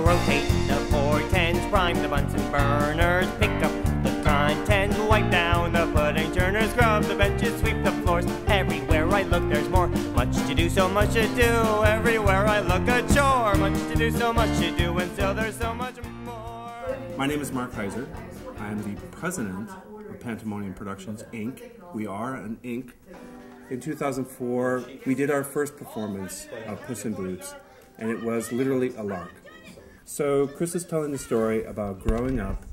rotate the 410s, prime the Bunsen burners, pick up the contents, wipe down the pudding churners, scrub the benches, sweep the floors. Everywhere I look there's more, much to do, so much to do. Everywhere I look a chore, much to do, so much to do, and still there's so much more. My name is Mark Heiser. I am the president of Pantomonium Productions, Inc. We are an Inc. In 2004, we did our first performance of Puss in Boots, and it was literally a lark. So Chris is telling the story about growing up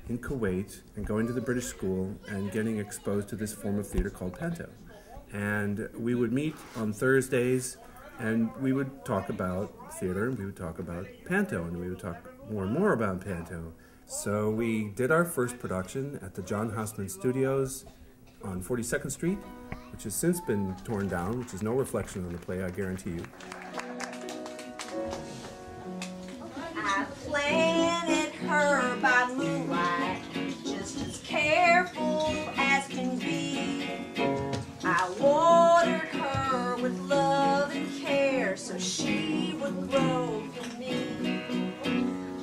in Kuwait and going to the British school and getting exposed to this form of theater called Panto. And we would meet on Thursdays and we would talk about theater, and we would talk about Panto, and we would talk more and more about Panto. So we did our first production at the John Houseman Studios on 42nd Street, which has since been torn down, which is no reflection on the play, I guarantee you. I planted her by moonlight, just as careful as can be. I watered her with love and care, so she would grow for me.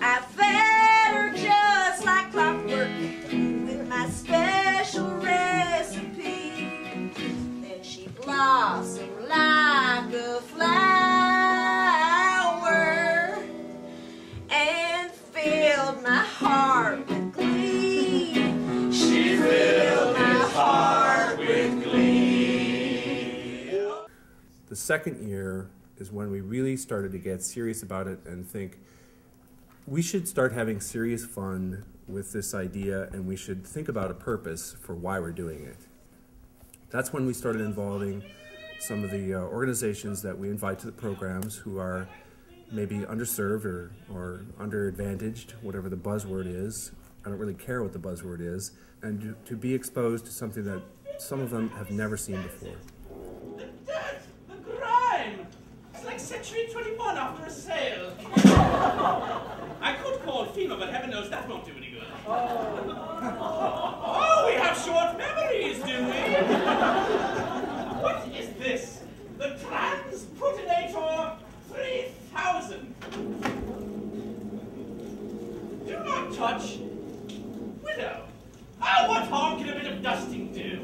I fed her just like clockwork with my special recipe. Then she blossomed like a flower and filled my heart with glee. She filled my heart with glee. The second year is when we really started to get serious about it and think, we should start having serious fun with this idea, and we should think about a purpose for why we're doing it. That's when we started involving some of the organizations that we invite to the programs who are maybe underserved or underadvantaged, whatever the buzzword is. I don't really care what the buzzword is, and to be exposed to something that some of them have never seen before. The dirt, the grime. It's like Century 21 after a sale. I could call FEMA, but heaven knows that won't do any good. Oh, we have short memories, do we? What is this? The Transputinator 3000. Do not touch. Widow. Oh, what harm can a bit of dusting do?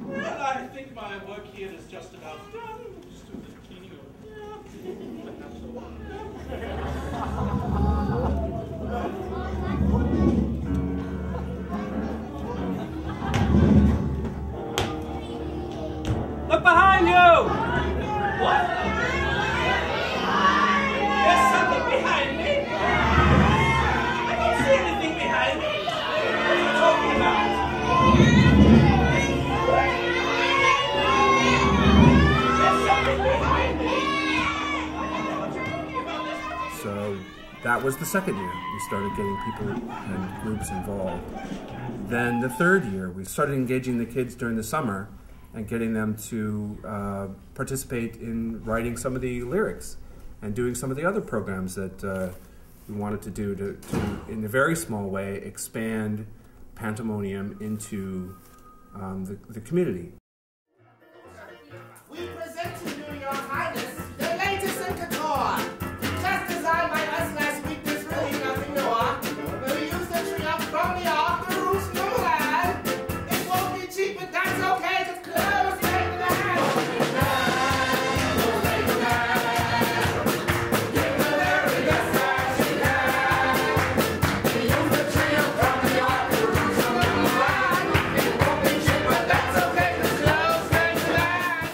Well, I think my work here is just about done. Just a little cleaning up. Look behind you! What? There's something behind me. I don't see anything behind me. What are you talking about? So that was the second year. We started getting people and groups involved. Then the third year, we started engaging the kids during the summer and getting them to participate in writing some of the lyrics and doing some of the other programs that we wanted to do to, in a very small way, expand Pantomonium into the community. We present to you, Your Highness, the latest in couture. Just designed by us last week, there's really nothing more. We use the tree up from the ark, the roof's no land. It won't be cheap, but that's okay, just close take the hand. Give the very best that she can. We use the tree up from the ark, the roof's no land. It won't be cheap, but that's okay, just close take the hand.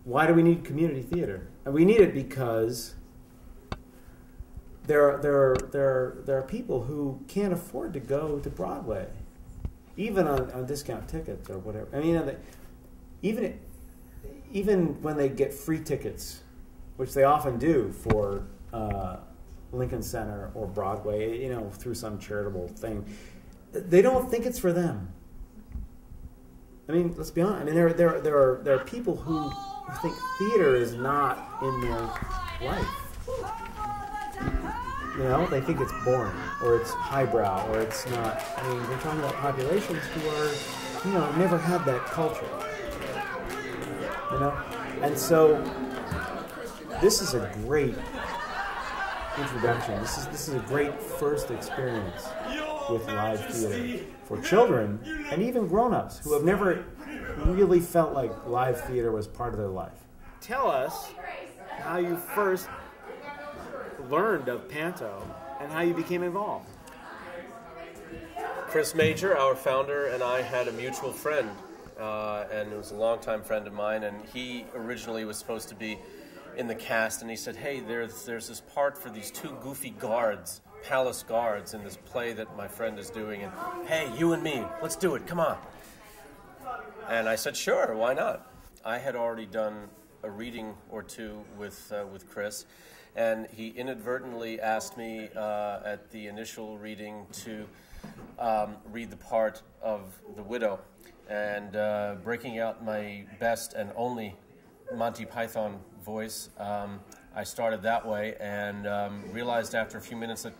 Why do we need community theater? And we need it because there are people who can't afford to go to Broadway, even on discount tickets or whatever. I mean, even when they get free tickets, which they often do for Lincoln Center or Broadway, you know, through some charitable thing, they don't think it's for them. I mean, let's be honest. I mean, there are people who think theater is not in their life. You know, they think it's boring, or it's highbrow, or it's not. I mean, we're talking about populations who are, you know, never had that culture. you know? And so this is a great introduction. This is a great first experience with live theater for children and even grown-ups who have never really felt like live theater was part of their life. Tell us how you first learned of Panto and how you became involved. Chris Major, our founder, and I had a mutual friend, and it was a longtime friend of mine, and he originally was supposed to be in the cast, and he said, hey, there's this part for these two goofy guards, palace guards, in this play that my friend is doing, and hey, you and me, let's do it, come on. And I said, sure, why not? I had already done a reading or two with Chris, and he inadvertently asked me at the initial reading to read the part of the widow, and breaking out my best and only Monty Python voice, I started that way and realized after a few minutes that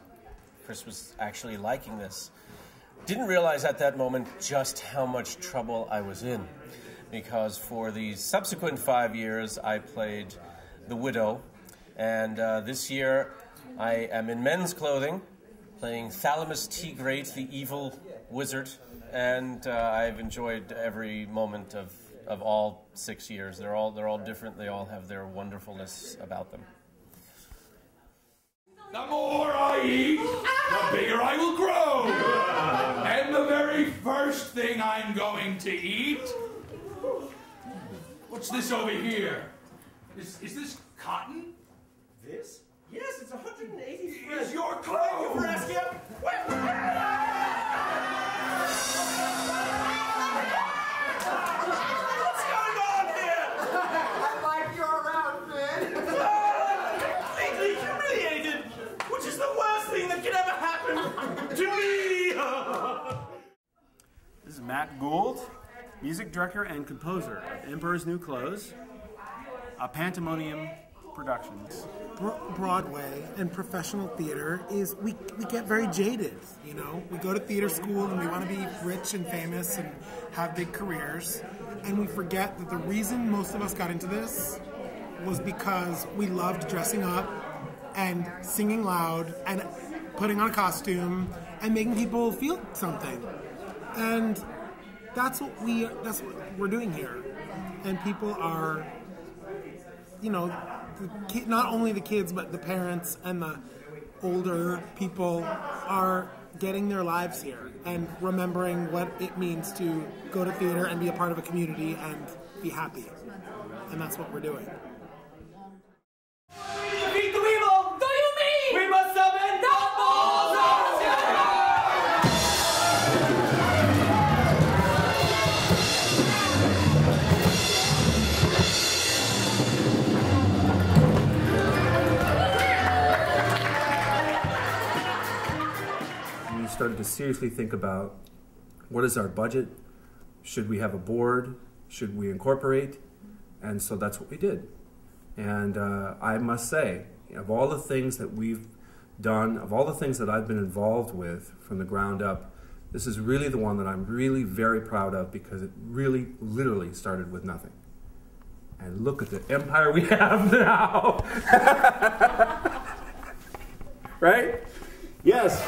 Chris was actually liking this. Didn't realize at that moment just how much trouble I was in, because for the subsequent 5 years I played the widow, and this year I am in men's clothing, playing Thalamus T. Great, the evil wizard, and I've enjoyed every moment of all 6 years. They're all different. They all have their wonderfulness about them. The more I eat, the bigger I will grow. And the very first thing I'm going to eat... What's this over here? Is this cotton? This? Yes, it's 180 threads. It's your clothes! Thank you for asking. What's going on here? I like your outfit. Completely humiliated, which is the worst thing that could ever happen to me. This is Matt Gould, music director and composer of Emperor's New Clothes, a Pantomonium Productions. Broadway and professional theater is we get very jaded, you know. We go to theater school and we want to be rich and famous and have big careers, and we forget that the reason most of us got into this was because we loved dressing up and singing loud and putting on a costume and making people feel something. And that's what we're doing here. And people are, you know, not only the kids, but the parents and the older people are getting their lives here and remembering what it means to go to theater and be a part of a community and be happy. And that's what we're doing. Defeat the evil! Do you mean? We must summon Started to seriously think about what is our budget, should we have a board, should we incorporate, and so that's what we did. And I must say, of all the things that we've done, of all the things that I've been involved with from the ground up, this is really the one that I'm really very proud of, because it really literally started with nothing. And look at the empire we have now. Right? Yes.